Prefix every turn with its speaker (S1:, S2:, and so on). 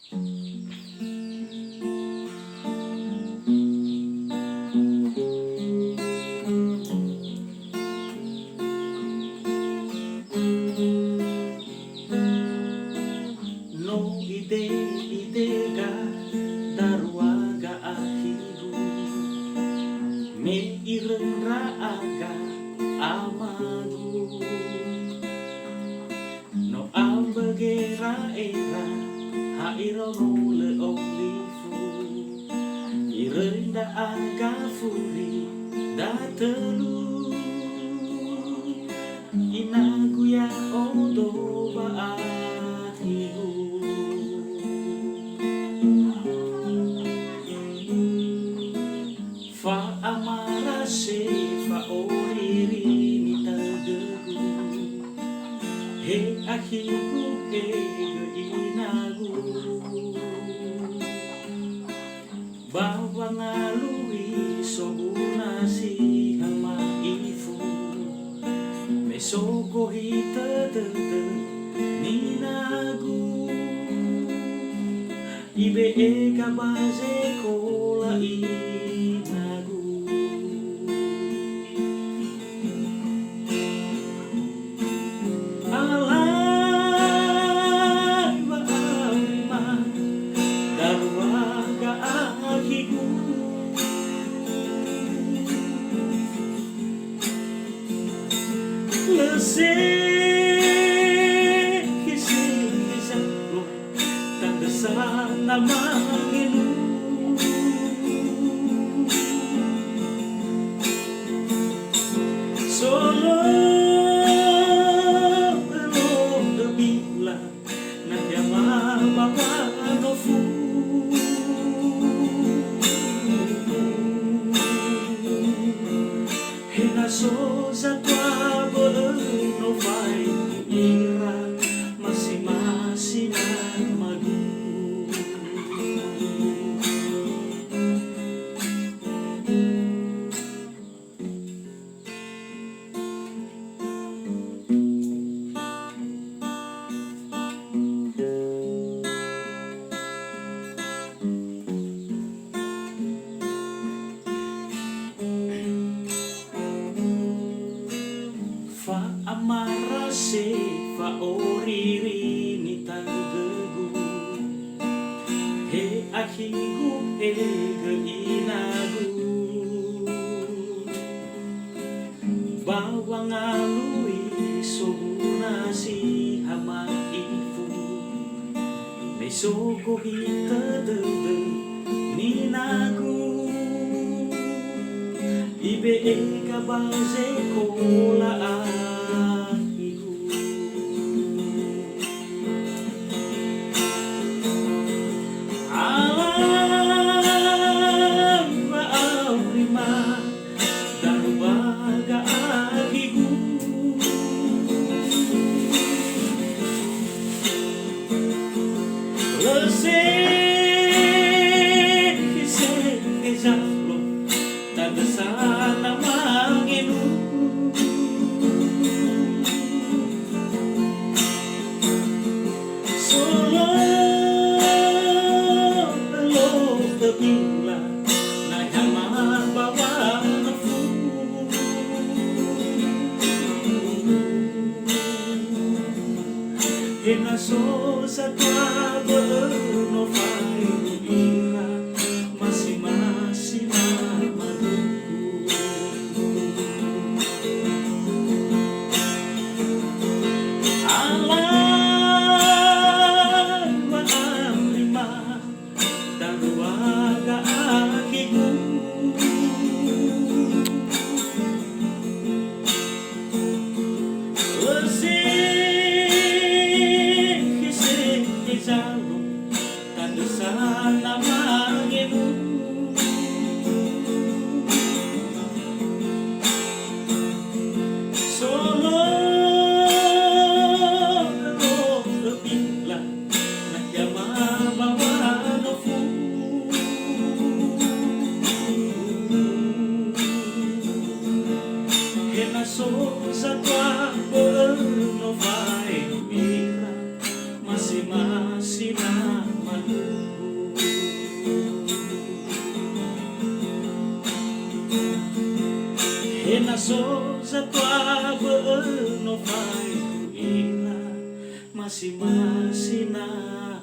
S1: No idega daruaga ahiru me irenraaga amadu no ambagera era hairo no le olifu irenda aga furi da telu inaguya odoba ahiru fa amara se fa oriri ni tadegu he ahiku he inagu bawa ngalui sobuna si hama ifu mesoko hita ninagu ibe eka baze kola inagu alai ma'ama daruaga ahiku lese sana manginu solo lo bila na yama baba no fu hena so za tua bolo no vai ira masi na magu fa amara se fa oriri ni tagegu he ahigu he inagu bawa ngalui sobuna si hama ifu mesoko hita ninagu ibe eka baze kola ahiku alam ma'aurima darubaga ahiku lese sana manginu solo lo tebila na yama bawa nafu hena so sa tua no fai ira masi na sana manginu solo lo bila na yama bawa no fu hena so sa tua no vai mira masi na Hena so sa tua no fai ira masih na